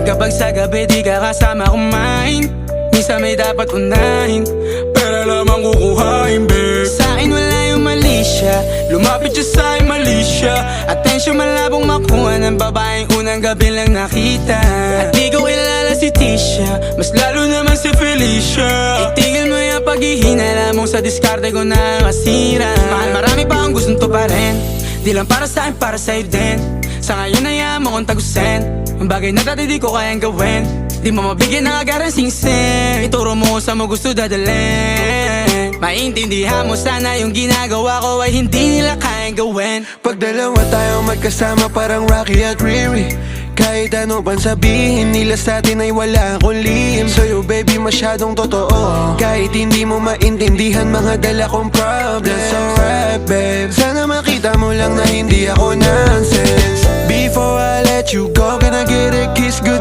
kapag sa gabi di ka kasama kumain. Minsan may dapat unahin, pero lamang kukuhain, babe. Sa'kin wala yung mali siya, lumapit siya sa'kin mali siya. Atensyon malabong makuha ng babaeng unang gabi lang nakita. At di ko kilala si Tisha, mas lalo naman si Felicia. Itigil mo yung paghihinala mong sa diskarte ko na masira. Mahal, marami pa akong gustong tuparin, di lang para sa'kin, para sa'yo din. Sa ngayon hayaan mo kong tagusin ang bagay na dati di ko kayang gawin. Di mo mabigyan ng agarang sing-sing, ituro mo sa mo gusto dadalhin. Maintindihan mo sana yung ginagawa ko ay hindi nila kayang gawin. Pag dalawa tayong magkasama parang Rocky at Riri, kahit ano pang sabihin nila sa'tin ay wala akong lihim. Sa'yo baby masyadong totoo, kahit hindi mo maintindihan mga dala kong problems. So right babe, sana makita mo lang na hindi ako nonsense. Before I let you go, can I get a kiss good